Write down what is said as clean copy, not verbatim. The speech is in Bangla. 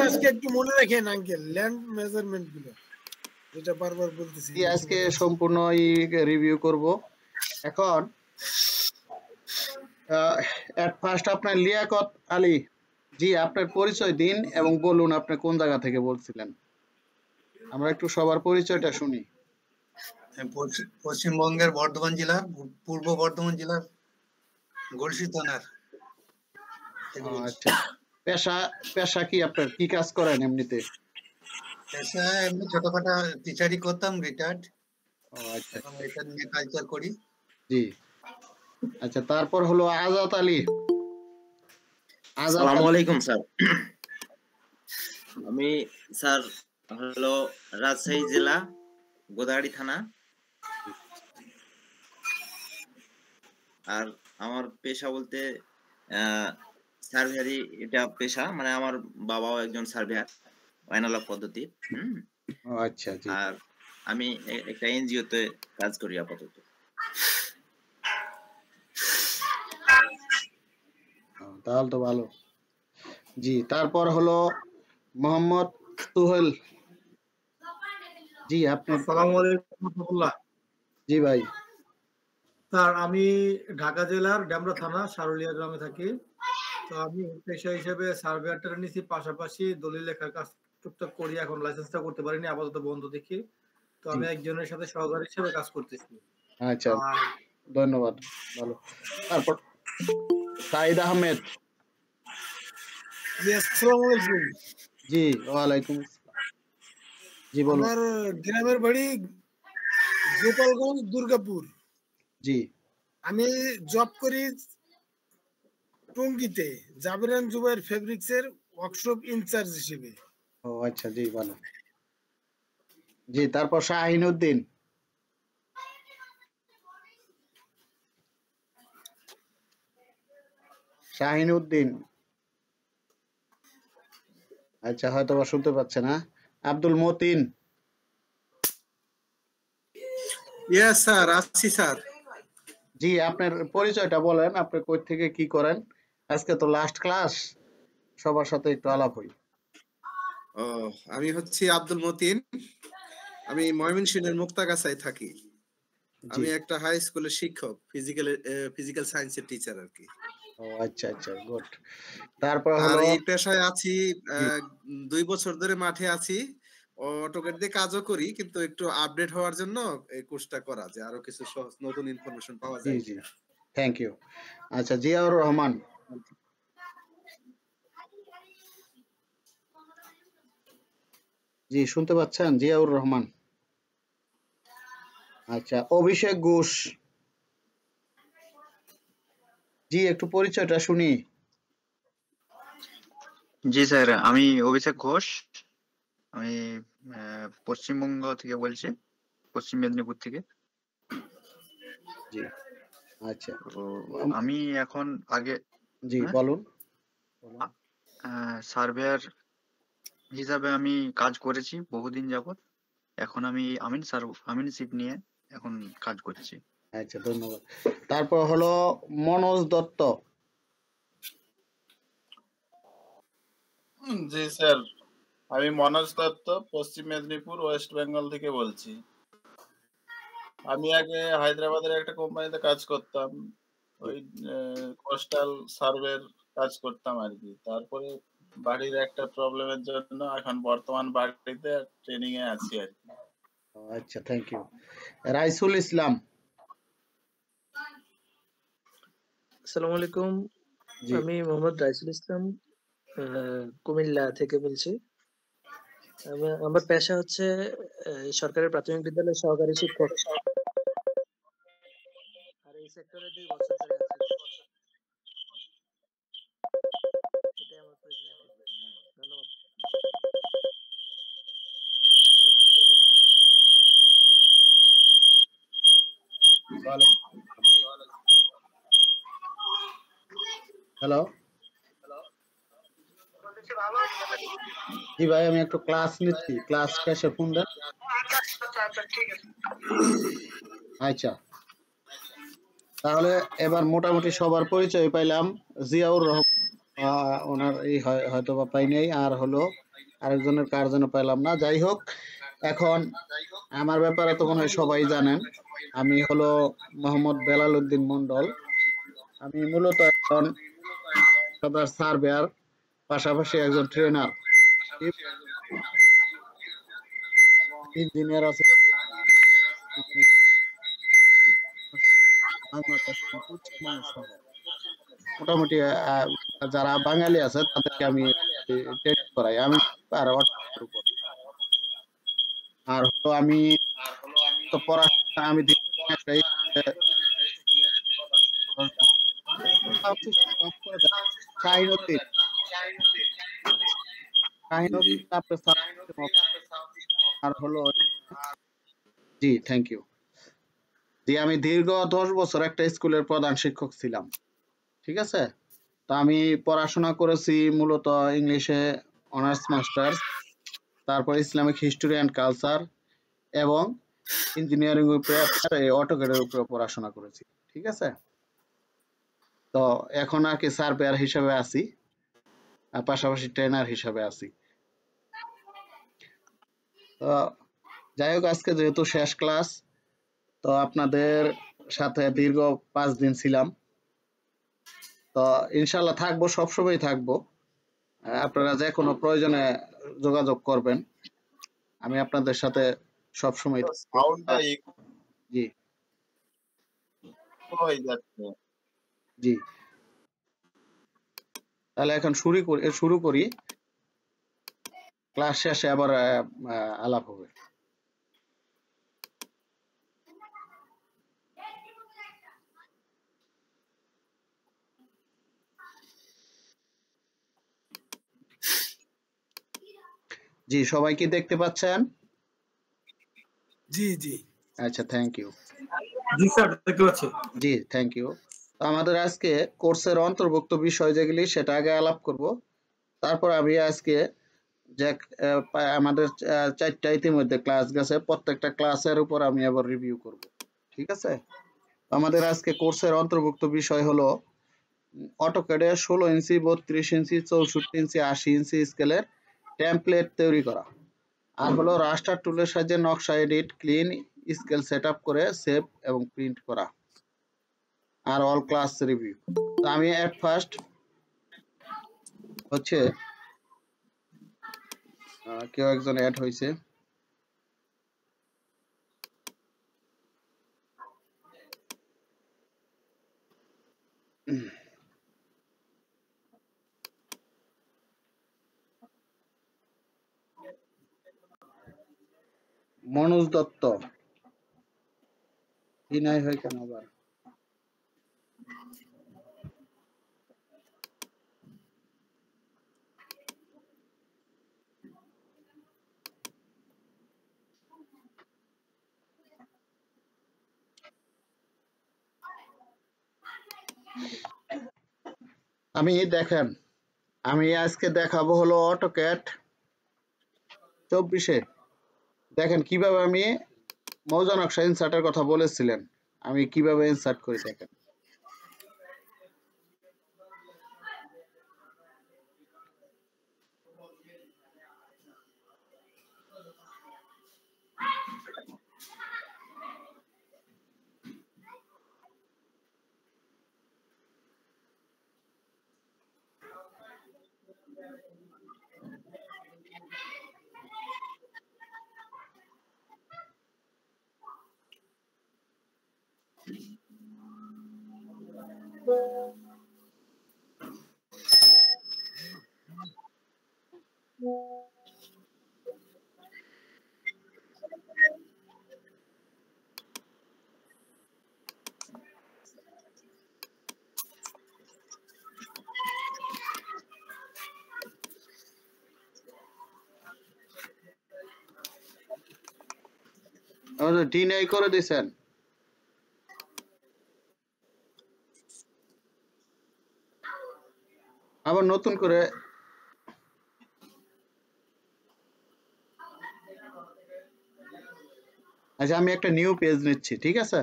আজকে একটু মনে রাখেন আঙ্কেল, ল্যান্ড মেজারমেন্ট গুলো যেটা বারবার বলতেছি। আজকে সম্পূর্ণ রিভিউ করব। এখন এট ফার্স্ট আপনার লিয়াকত আলী জি, আপনার পরিচয় দিন এবং বলুন আপনি কোন জায়গা থেকে বলছিলেন। আমরা একটু সবার পরিচয়টা শুনি। পশ্চিমবঙ্গের বর্ধমান জেলার, পূর্ব বর্ধমান জেলার গলসি থানার। আচ্ছা, পেশা কি আপনার, কি কাজ করেন এমনিতে? পেশা এমনি ছোটখাটো টিচারই করতাম, রিটায়ার্ড। আচ্ছা, এটা নিয়ে কালচার করি। জি আচ্ছা, তারপর হলো আজাদ আলী। আসসালামু আলাইকুম স্যার। আমি স্যার হলো রাজশাহী জেলা গোদাগাড়ি থানা। আর আমার পেশা বলতে সার্ভেয়ারি, এটা পেশা, মানে আমার বাবাও একজন সার্ভেয়ার অ্যানালগ পদ্ধতি। আচ্ছা, জি। আর আমি একটা এনজিও তে কাজ করি আপাতত। তাহলে তো ভালো। জি, তারপর হলো মোহাম্মদ সুহেল জি, আপনি। আসসালামু আলাইকুম রাহমাতুল্লাহ। জি ভাই। স্যার আমি ঢাকা জেলার ডেমরা থানা সারুলিয়া গ্রামে থাকি। তো আমি পেশা হিসেবে সার্ভেয়ারটা নিয়েছি, পাশাপাশি দলিল লেখার কাজ টুকটাক করি। এখন লাইসেন্সটা করতে পারিনি, আপাতত বন্ধ দেখি। তো আমি একজনের সাথে সহকারী হিসেবে কাজ করতেছি। আচ্ছা, ধন্যবাদ, ভালো। তারপর সাইদ আহমেদ। আসসালামু আলাইকুম। জি, ওয়ালাইকুম আসসালাম। জি বলুন। আমার গ্রামের বাড়ি গোপালগঞ্জ, দুর্গাপুর। জি। আমি জব করি টঙ্গীতে, জাবেরান জুবাইর ফেব্রিক্সের ওয়ার্কশপ ইনচার্জ হিসেবে। ও আচ্ছা, জি ভালো। জি, তারপর শাহিন উদ্দিন। শাহিন উদ্দিন, আচ্ছা হয়তো বা শুনতে পাচ্ছে না। আব্দুল মতিন। ইয়েস স্যার, আসছি স্যার। জি, আপনার পরিচয়টা বলেন, আপনি কই থেকে কি করেন? আজকে তো লাস্ট ক্লাস, সবার সাথে একটু আলাপ হই। ও, আমি হচ্ছি আব্দুল মতিন। আমি ময়মনসিংহের মুক্তাগাছায় থাকি। আমি একটা হাই স্কুলের শিক্ষক, ফিজিক্যাল সায়েন্সের টিচার আর কি। ও আচ্ছা আচ্ছা, গুড। তারপর হলো এই পেশায় আছি 2 বছর ধরে, মাঠে আছি। অটোক্যাড দিয়ে কাজও করি, কিন্তু একটু আপডেট হওয়ার জন্য এই কোর্সটা করা, যে আরো কিছু সহজ নতুন ইনফরমেশন পাওয়া যায়। জি, থ্যাংক ইউ। আচ্ছা, জিয়াউর রহমান। জি, শুনতে পাচ্ছেন? জিয়াউর রহমান। আচ্ছা, অভিষেক ঘোষ। জি, একটু পরিচয়টা শুনি। জি স্যার, আমি অভিষেক ঘোষ। আমি পশ্চিমবঙ্গ থেকে বলছি, পশ্চিম মেদিনীপুর থেকে। জি, আচ্ছা। আমি এখন আগে জি বলুন। সার্ভেয়ার হিসাবে আমি কাজ করেছি বহুদিন যাবত। এখন আমি আমিনশিপ নিয়ে এখন কাজ করছি। আচ্ছা, ধন্যবাদ। তারপর হলো মনোজ দত্ত। জি স্যার, আমি মনোজ দত্ত, পশ্চিম মেদিনীপুর, ওয়েস্ট বেঙ্গল থেকে বলছি। আমি আগে হায়দ্রাবাদের একটা কোম্পানিতে কাজ করতাম, ওই কোস্টাল সার্ভের কাজ করতাম আর কি। তারপরে বাড়ির একটা প্রবলেমের জন্য এখন বর্তমান বাড়িতে ট্রেনিং এ আছি আর কি। আচ্ছা, থ্যাংক ইউ। রাইসুল ইসলাম। আসসালামু আলাইকুম। আমি মোহাম্মদ রাইসুল ইসলাম, কুমিল্লা থেকে বলছি। আমার পেশা হচ্ছে সরকারি প্রাথমিক বিদ্যালয়ের সহকারী শিক্ষক। আর এই সেক্টরে 2 বছর ধরে আছি। এটাই আমার পরিচয়। ধন্যবাদ। হ্যালো। জি ভাই, আমি একটু ক্লাস নিচ্ছি, ক্লাস শেষে ফোন দেন। আচ্ছা, তাহলে এবার মোটামুটি সবার পরিচয় পাইলাম। জিয়াউর রহমান ওনার এই হয়তো বা পাই নাই। আর হলো আরেকজনের কার জন্য পেলাম না, যাই হোক। এখন আমার ব্যাপারে তো মনে হয় সবাই জানেন, আমি হলো মোহাম্মদ বেলাল উদ্দিন মন্ডল। আমি মূলত একজন সার্ভেয়ার, পাশাপাশি একজন ট্রেনার, ইঞ্জিনিয়ার আছে বাংলাদেশ পশ্চিমবঙ্গ সহ মোটামুটি যারা বাঙালি আছে তাদেরকে আমি ট্রেনিং করাই আমি আর অটোর উপর। আর হলো আমি তো পড়াশোনা আমি শাহিনুদ্দিন আর হলো জি থ্যাংক ইউ জি। আমি দীর্ঘ 10 বছর একটা স্কুলের প্রধান শিক্ষক ছিলাম, ঠিক আছে। তো আমি পড়াশোনা করেছি মূলত ইংলিশে অনার্স মাস্টার্স, তারপর ইসলামিক হিস্টোরি অ্যান্ড কালচার এবং ইঞ্জিনিয়ারিং উপরে অটোক্যাডের উপরে পড়াশোনা করেছি, ঠিক আছে। তো এখন আর কি সার্ভেয়ার হিসেবে আছি, আর পাশাপাশি ট্রেনার হিসেবে আছি। তো যাই হোক, আজকে যেহেতু শেষ ক্লাস, তো আপনাদের সাথে দীর্ঘ 5 দিন ছিলাম, তো ইনশাল্লাহ থাকবো, সবসময় থাকবো। আপনারা যে কোনো প্রয়োজনে যোগাযোগ করবেন, আমি আপনাদের সাথে সবসময়। জি জি, তাহলে এখন শুরু করি, ক্লাস শেষে আবার আলাপ হবে। জি, সবাই কি দেখতে পাচ্ছেন? জি জি, আচ্ছা, থ্যাংক ইউ। জি স্যার, দেখতে পাচ্ছি। জি, থ্যাংক ইউ। আমাদের আজকে কোর্সের অন্তর্ভুক্ত বিষয় যেগুলি সেটা আগে আলাপ করব, তারপর আমি আজকে যে আমাদের 4টা ইতিমধ্যে ক্লাস গেছে, প্রত্যেকটা ক্লাসের উপর আমি আবার রিভিউ করব, ঠিক আছে। আমাদের আজকে কোর্সের অন্তর্ভুক্ত বিষয় হলো অটোক্যাডে 16 ইঞ্চি, 32 ইঞ্চি, 64 ইঞ্চি, 80 ইঞ্চি স্কেলের টেমপ্লেট তৈরি করা, আর হলো রাস্টার টুলের সাহায্যে নকশা এডিট, ক্লিন, স্কেল সেটআপ করে সেভ এবং প্রিন্ট করা, আর অল ক্লাস রিভিউ। তো আমি এট ফার্স্ট হচ্ছে কেউ একজন অ্যাড হয়েছে, মনোজ দত্ত। কি নাই হয় কেন আবার? দেখেন, আমি আজকে দেখাবো হলো অটোক্যাড 24-এ। দেখেন কিভাবে আমি মৌজা নকশা ইনসার্টের কথা বলেছিলেন, আমি কিভাবে ইনসার্ট করি দেখেন। ডিনাই করে দিয়েছেন। আবার নতুন করে আচ্ছা, আমি একটা নিউ পেজ নিচ্ছি, ঠিক আছে।